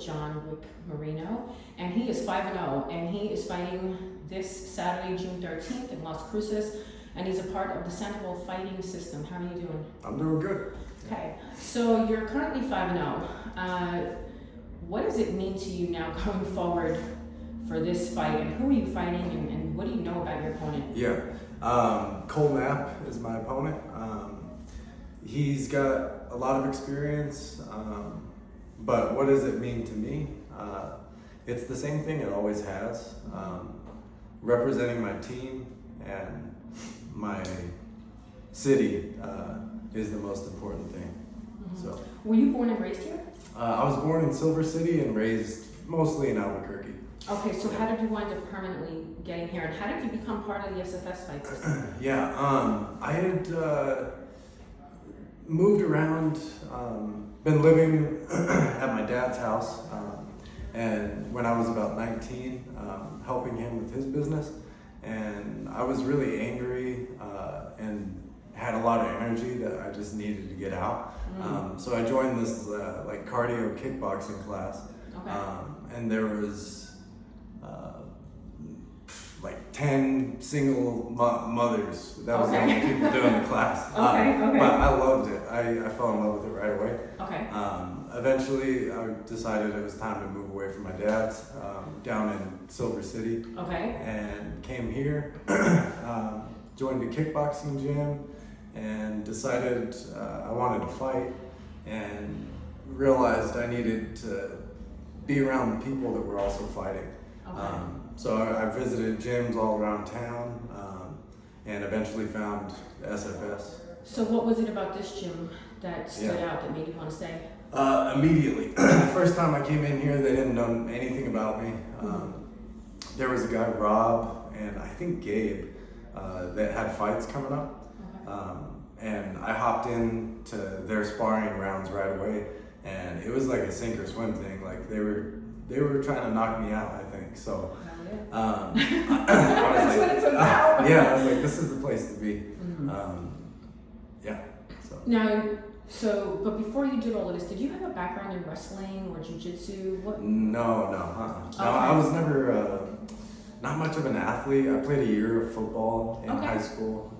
Jon Wick Merino, and he is 5-0, and he is fighting this Saturday, June 13th in Las Cruces, and he's a part of the Sandoval fighting system. How are you doing? I'm doing good. Okay, so you're currently 5-0. What does it mean to you now going forward for this fight, and who are you fighting, and what do you know about your opponent? Yeah, Cole Knapp is my opponent. He's got a lot of experience, but what does it mean to me? It's the same thing it always has. Representing my team and my city is the most important thing. Mm-hmm. So, were you born and raised here? I was born in Silver City and raised mostly in Albuquerque. Okay, so how did you wind up permanently getting here, and how did you become part of the SFS fight system? Yeah, I had moved around, been living at my dad's house, and when I was about 19, helping him with his business, and I was really angry and had a lot of energy that I just needed to get out. So I joined this like cardio kickboxing class, Okay. and there was like 10 single mothers. That was the only people doing the class. Okay. But I loved it. I fell in love with it right away. Okay. Eventually, I decided it was time to move away from my dad's down in Silver City. Okay. And came here, joined a kickboxing gym, and decided I wanted to fight, and realized I needed to be around the people that were also fighting. Okay. So I visited gyms all around town, and eventually found SFS. So what was it about this gym that stood out that made you want to stay? Immediately, first time I came in here, they didn't know anything about me. There was a guy, Rob, and I think Gabe, that had fights coming up. And I hopped into their sparring rounds right away, and it was like a sink or swim thing. Like they were trying to knock me out, I think. So I was That's what it's about. yeah, I was like, this is the place to be. Yeah. So Now, but before you did all of this, did you have a background in wrestling or jiu-jitsu? What? no, Okay. I was never not much of an athlete. I played a year of football in high school.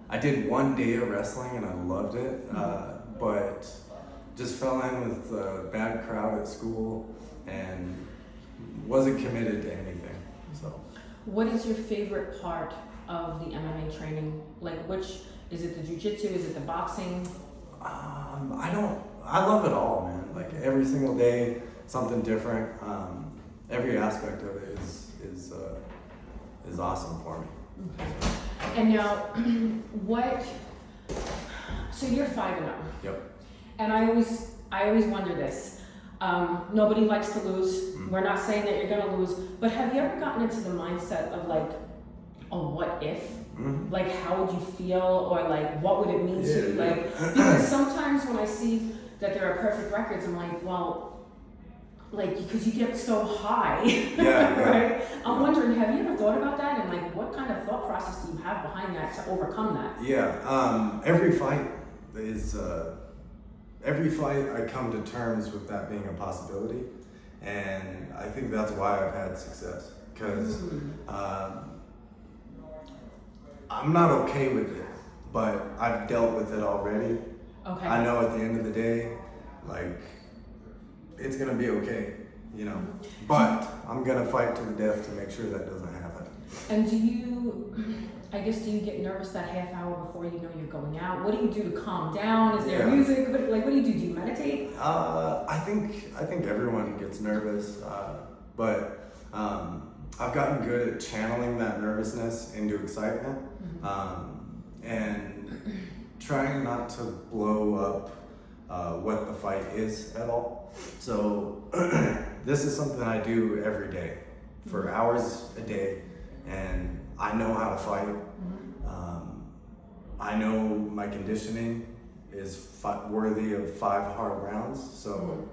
I did 1 day of wrestling and I loved it, but just fell in with a bad crowd at school and wasn't committed to anything. So, What is your favorite part of the MMA training? Like, which is it? The jiu-jitsu? Is it the boxing? I love it all, man. Like every single day, something different. Every aspect of it is awesome for me. Okay. And now, so you're 5-0. Yep. And I always wonder this. Nobody likes to lose. We're not saying that you're gonna lose, but have you ever gotten into the mindset of like, oh, what if? Like, how would you feel, or like, what would it mean to you? Like, because sometimes when I see that there are perfect records, I'm like, well, like, because you get so high, right? I'm wondering, have you ever thought about that, and like, what kind of thought process do you have behind that to overcome that? Yeah. Every fight I come to terms with that being a possibility, and I think that's why I've had success, because I'm not okay with it, but I've dealt with it already. Okay. I know at the end of the day, like, it's gonna be okay, you know, but I'm gonna fight to the death to make sure that doesn't happen. And do you get nervous that half hour before you know you're going out? What do you do to calm down? Is there music? What do you do? Do you meditate? I think everyone gets nervous, but I've gotten good at channeling that nervousness into excitement, and trying not to blow up what the fight is at all. So this is something I do every day for hours a day, and I know how to fight. I know my conditioning is worthy of 5 hard rounds. So,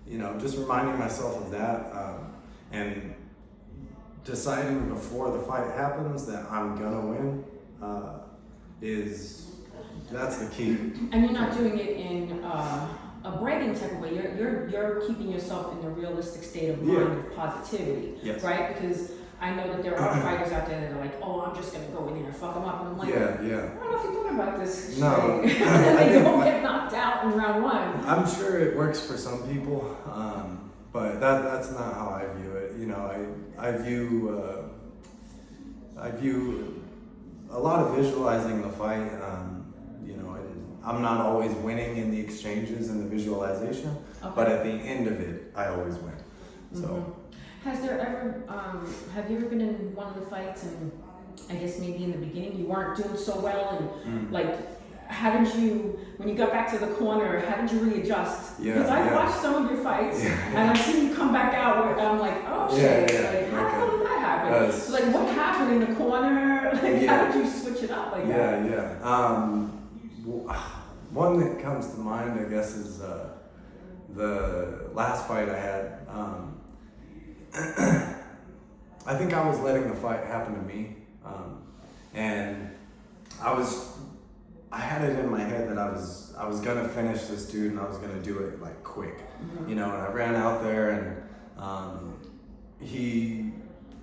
you know, just reminding myself of that, and deciding before the fight happens that I'm gonna win that's the key. And you're not doing it in a bragging type of way. You're keeping yourself in a realistic state of mind of positivity, yes. right? Because I know that there are fighters out there that are like, oh, I'm just gonna go in there and fuck them up, and I'm like, I don't know if you're thinking about this. No, and then they don't get knocked out in round one. I'm sure it works for some people, but that's not how I view it. You know, I view a lot of visualizing the fight. You know, I'm not always winning in the exchanges and the visualization, but at the end of it, I always win. So, have you ever been in one of the fights and I guess maybe in the beginning you weren't doing so well and like, how did you, when you got back to the corner, how did you readjust? Because I've watched some of your fights and I've seen you come back out and I'm like, oh shit, like, how the hell did that happen? So, like, what happened in the corner? Like, how did you switch it up like that? One that comes to mind, I guess, is the last fight I had. I think I was letting the fight happen to me, and I had it in my head that I was gonna finish this dude and I was gonna do it like quick, you know. And I ran out there and he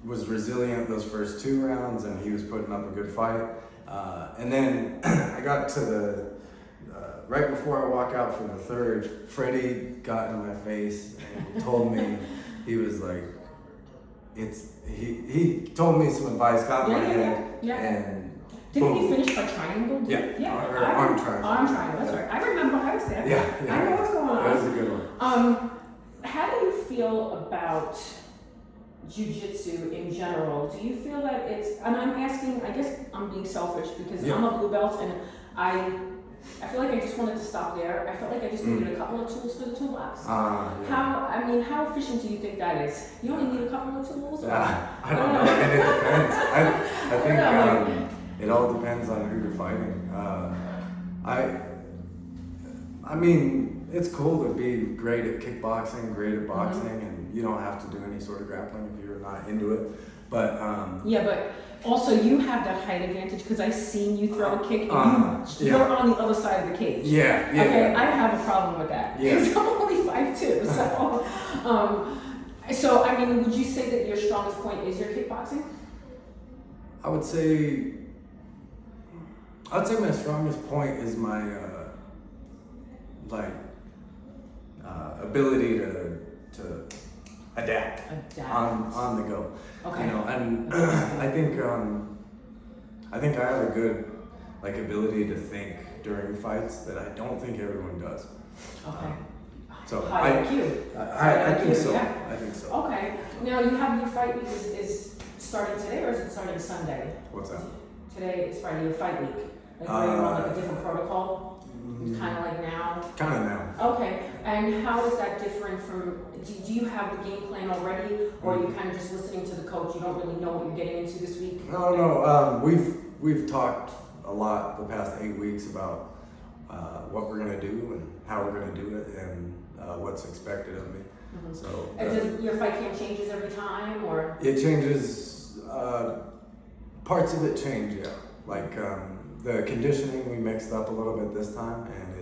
was resilient those first 2 rounds and he was putting up a good fight. And then I got to the right before I walk out for the third, Freddie got in my face and told me, he was like, he told me some advice, got in my head, and didn't he finish by triangle? Or arm triangle. Arm triangle, that's right. I remember, I was there. I know what's going on. That was a good one. How do you feel about jiu-jitsu in general? Do you feel that it's, and I'm asking, I guess I'm being selfish because I'm a blue belt and I feel like I just wanted to stop there. I felt like I just needed a couple of tools for the toolbox. How efficient do you think that is? You only need a couple of tools? I don't know, and it depends. I think it all depends on who you're fighting. I mean, it's cool to be great at kickboxing, great at boxing, and you don't have to do any sort of grappling if you're not into it. But but also you have that height advantage because I've seen you throw a kick and you're on the other side of the cage. I have a problem with that because I'm only 5'2", so I mean, would you say that your strongest point is your kickboxing? I would say my strongest point is my ability to adapt on the go. You know, and I think I have a good ability to think during fights that I don't think everyone does. So I think so. I think so. Okay. Now you have your fight week is starting today, or is it starting Sunday? What's that? Today is Friday. Your fight week. Like where you're on a different protocol. Kind of like now. Kind of now. Okay. And how is that different from? Do you have the game plan already, or are you kind of just listening to the coach? You don't really know what you're getting into this week. No. We've talked a lot the past 8 weeks about what we're gonna do and how we're gonna do it and what's expected of me. So. Does your fight camp changes every time, or? It changes. Parts of it change, yeah. Like the conditioning we mixed up a little bit this time, and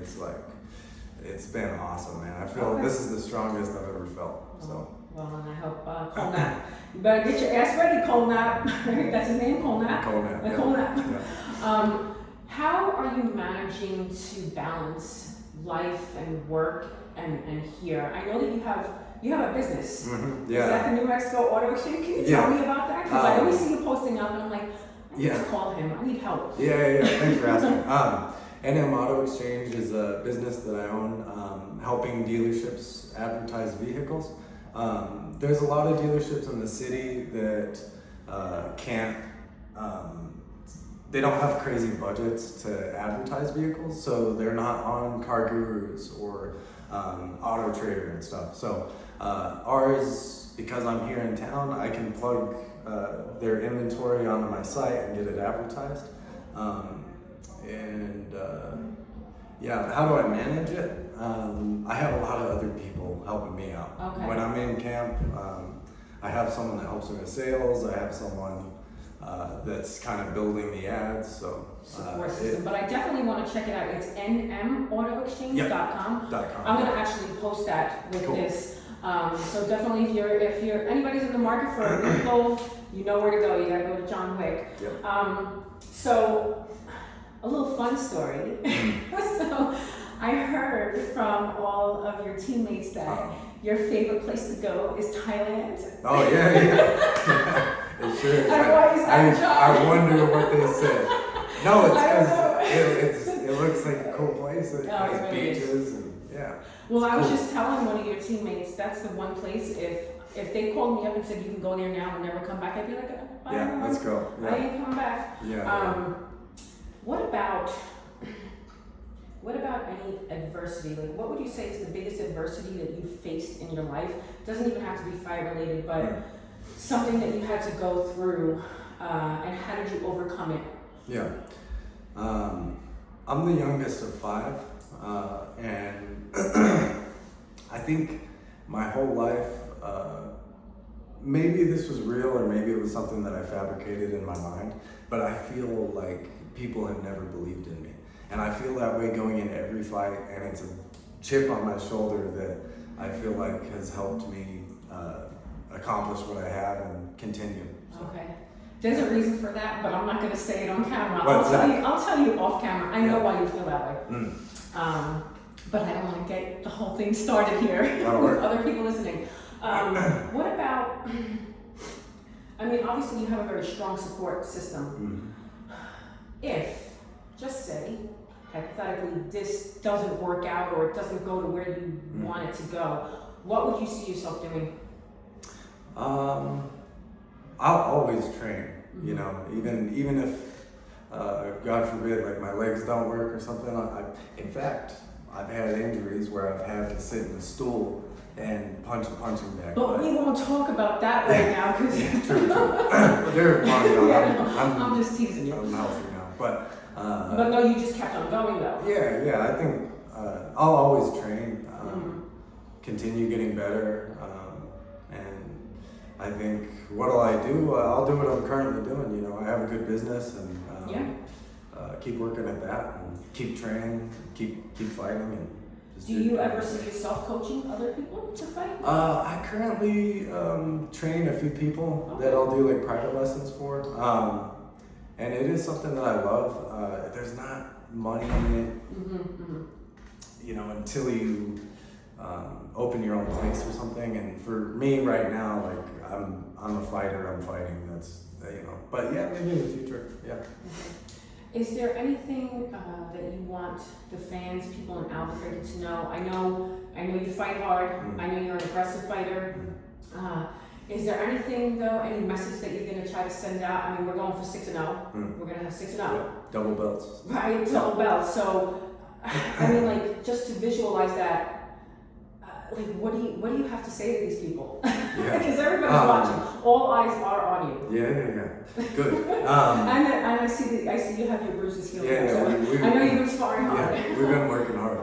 it's been awesome, man. I feel this is the strongest I've ever felt. So. Well, and I hope Colnap. You better get your ass ready, Colnap. That's his name, Colnap. Colnap. Yeah. How are you managing to balance life and work and here? I know that you have a business. Mm-hmm. Is that the New Mexico Auto Exchange? Can you tell me about that? Because I always see you posting up, and I'm like, I need to call him. I need help. Yeah. Thanks for asking. NM Auto Exchange is a business that I own, helping dealerships advertise vehicles. There's a lot of dealerships in the city that can't. They don't have crazy budgets to advertise vehicles, so they're not on Car Gurus or Auto Trader and stuff. So ours, because I'm here in town, I can plug their inventory onto my site and get it advertised. How do I manage it? I have a lot of other people helping me out. Okay. When I'm in camp, I have someone that helps me with sales. I have someone that's kind of building the ads. So support system. But I definitely want to check it out. It's nmautoexchange.com. I'm going to actually post that with this. So definitely, if you're anybody's in the market for a vehicle, you know where to go. You got to go to Jon Wick. Yep. So a little fun story. So I heard from all of your teammates that your favorite place to go is Thailand. Oh yeah. It sure is. I wonder what they said. No, it's because it looks like a cool place. It has really beaches and yeah. Well, I was just telling one of your teammates that's the one place if they called me up and said you can go there now and never come back, I'd be like, bye. Yeah, let's go. Yeah. I ain't coming back. Yeah. What about any adversity? Like, what would you say is the biggest adversity that you faced in your life? It doesn't even have to be fight related, but something that you had to go through, and how did you overcome it? Yeah. I'm the youngest of 5, and I think my whole life, maybe this was real or maybe it was something that I fabricated in my mind, but I feel like people have never believed in me. And I feel that way going into every fight, and it's a chip on my shoulder that I feel like has helped me accomplish what I have and continue. So. Okay. There's a reason for that, but I'm not going to say it on camera. What's that? I'll tell you off camera. I know why you feel that way. But I don't want to get the whole thing started here with other people listening. What about, I mean, obviously you have a very strong support system. If, just say, hypothetically, this doesn't work out or it doesn't go to where you want it to go, what would you see yourself doing? I'll always train, you know, even if, God forbid, like my legs don't work or something. In fact, I've had injuries where I've had to sit in the stool and punch a punching bag. But we won't talk about that right now because true. I'm just teasing you. I'm healthy now, but no, you just kept on going though. Yeah. I think I'll always train, continue getting better, and I think what'll I do? I'll do what I'm currently doing. You know, I have a good business and keep working at that and keep training, keep fighting and. Do you ever see yourself coaching other people to fight? I currently train a few people that I'll do like private lessons for, and it is something that I love. There's not money in it, you know, until you open your own place or something. And for me right now, like I'm a fighter. I'm fighting. That's you know. But yeah, maybe in the future. Yeah. Is there anything that you want the fans, people in Albuquerque to know? I know you fight hard. I know you're an aggressive fighter. Is there anything though, any message that you're going to try to send out? I mean, we're going for 6-0. We're going to have 6-0. Yeah. Double belts. Right, double belts. So, I mean, like just to visualize that. Like, what do you have to say to these people? Because everybody's watching. All eyes are on you. Yeah. Good. And I see you have your bruises healed. Yeah, so I know you've been sparring hard. Yeah, we've been working hard.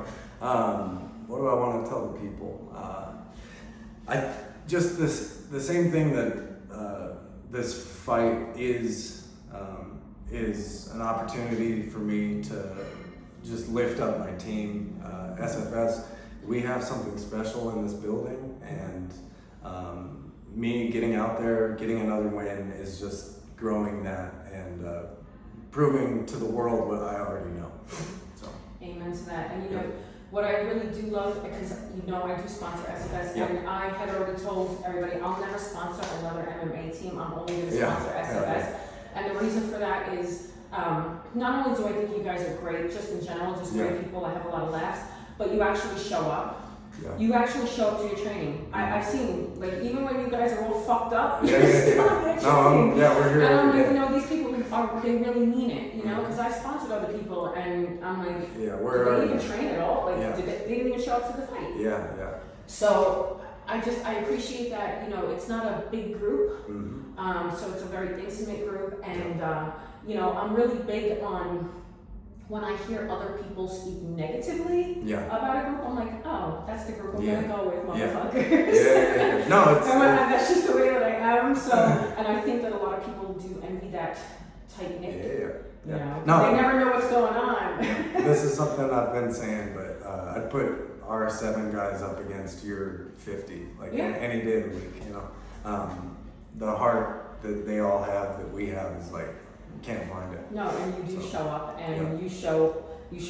What do I want to tell the people? I just the same thing that this fight is an opportunity for me to just lift up my team, SFS. We have something special in this building, and me getting out there, getting another win is just growing that and proving to the world what I already know. So. Amen to that. And you know, what I really do love, because you know I do sponsor SFS, and I had already told everybody I'll never sponsor another MMA team. I'm only going to sponsor SFS. And the reason for that is not only do I think you guys are great, just in general, just great people, I have a lot of laughs, but you actually show up. Yeah. You actually show up to your training. I've seen, like, even when you guys are all fucked up, you're still at your training. We're here. And I'm like, you know, these people they really mean it, you know, because I sponsored other people, and I'm like, did they even train at all? Like, they didn't even show up to the fight. Yeah. So I appreciate that, you know, it's not a big group, so it's a very intimate group, and you know, I'm really big on. When I hear other people speak negatively about a group, I'm like, oh, that's the group I'm gonna go with, motherfuckers. No, it's that's just the way that I am. So, and I think that a lot of people do envy that. that tight knit. Yeah. You know, No, they never know what's going on. this is something I've been saying, but I'd put our 7 guys up against your 50, like any day of the week. You know, the heart that they all have, that we have, is like, you can't find it. No, and you do show up, and you show up, you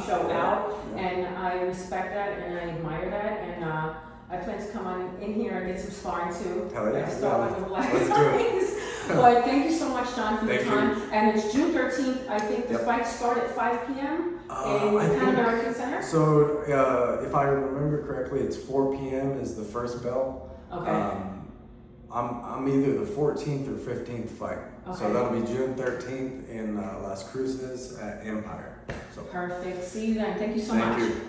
show out, and I respect that, and I admire that, and I plan to come on in here and get some sparring too. Hell yeah. I start with the black Let's do it. But thank you so much, John, for your Thank time. you. And it's June 13th. I think the fights start at 5 p.m. in Pan American Center. So, if I remember correctly, it's 4 p.m. is the first bell. Okay. I'm either the 14th or 15th fight. Okay. So that'll be June 13th in Las Cruces at Empire. So Perfect. See you then. Thank you so much. thank you.